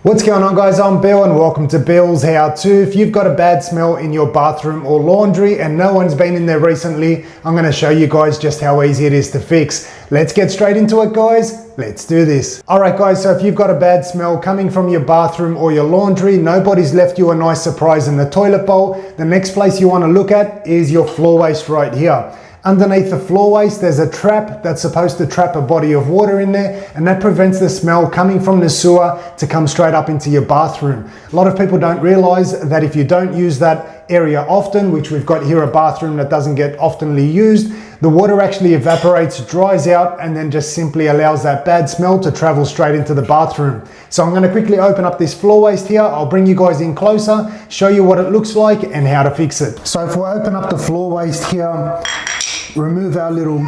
What's going on, guys? I'm Bill and welcome to Bill's How To. If you've got a bad smell in your bathroom or laundry and no one's been in there recently, I'm going to show you guys just how easy it is to fix. Let's get straight into it, guys. Let's do this. Alright guys, so if you've got a bad smell coming from your bathroom or your laundry, nobody's left you a nice surprise in the toilet bowl, the next place you want to look at is your floor waste right here. Underneath the floor waste, there's a trap that's supposed to trap a body of water in there, and that prevents the smell coming from the sewer to come straight up into your bathroom. A lot of people don't realize that if you don't use that area often, which we've got here a bathroom that doesn't get oftenly used, the water actually evaporates, dries out, and then just simply allows that bad smell to travel straight into the bathroom. So I'm going to quickly open up this floor waste here. I'll bring you guys in closer, show you what it looks like and how to fix it. So if we open up the floor waste here, remove our little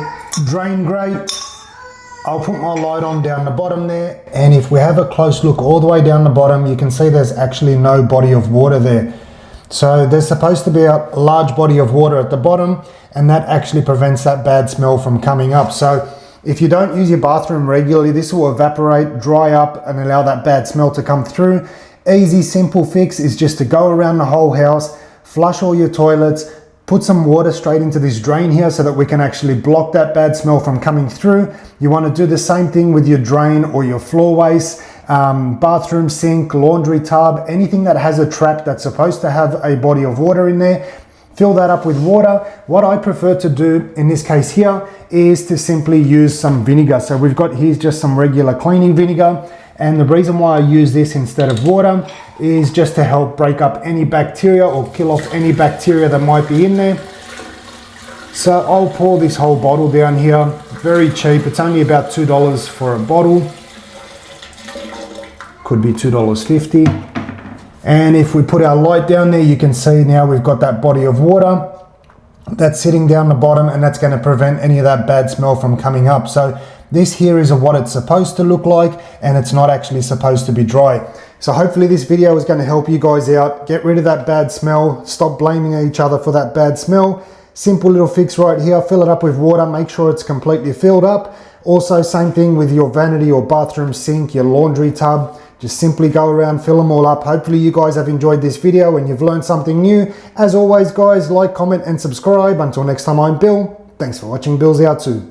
drain grate. I'll put my light on down the bottom there, and if we have a close look all the way down the bottom, you can see there's actually no body of water there. So there's supposed to be a large body of water at the bottom, and that actually prevents that bad smell from coming up. So if you don't use your bathroom regularly, this will evaporate, dry up, and allow that bad smell to come through. Easy, simple fix is just to go around the whole house, flush all your toilets, put some water straight into this drain here so that we can actually block that bad smell from coming through. You want to do the same thing with your drain or your floor waste, bathroom sink, laundry tub, anything that has a trap that's supposed to have a body of water in there. Fill that up with water. What I prefer to do in this case here is to simply use some vinegar. So we've got here's just some regular cleaning vinegar. And the reason why I use this instead of water is just to help break up any bacteria or kill off any bacteria that might be in there. So I'll pour this whole bottle down here. Very cheap. It's only about $2 for a bottle. Could be $2.50. And if we put our light down there, you can see now we've got that body of water that's sitting down the bottom, and that's going to prevent any of that bad smell from coming up. So this here is what it's supposed to look like, and it's not actually supposed to be dry. So hopefully this video is going to help you guys out. Get rid of that bad smell. Stop blaming each other for that bad smell. Simple little fix right here. Fill it up with water. Make sure it's completely filled up. Also, same thing with your vanity or bathroom sink, your laundry tub. Just simply go around, fill them all up. Hopefully you guys have enjoyed this video and you've learned something new. As always, guys, like, comment, and subscribe. Until next time, I'm Bill. Thanks for watching Bill's How To.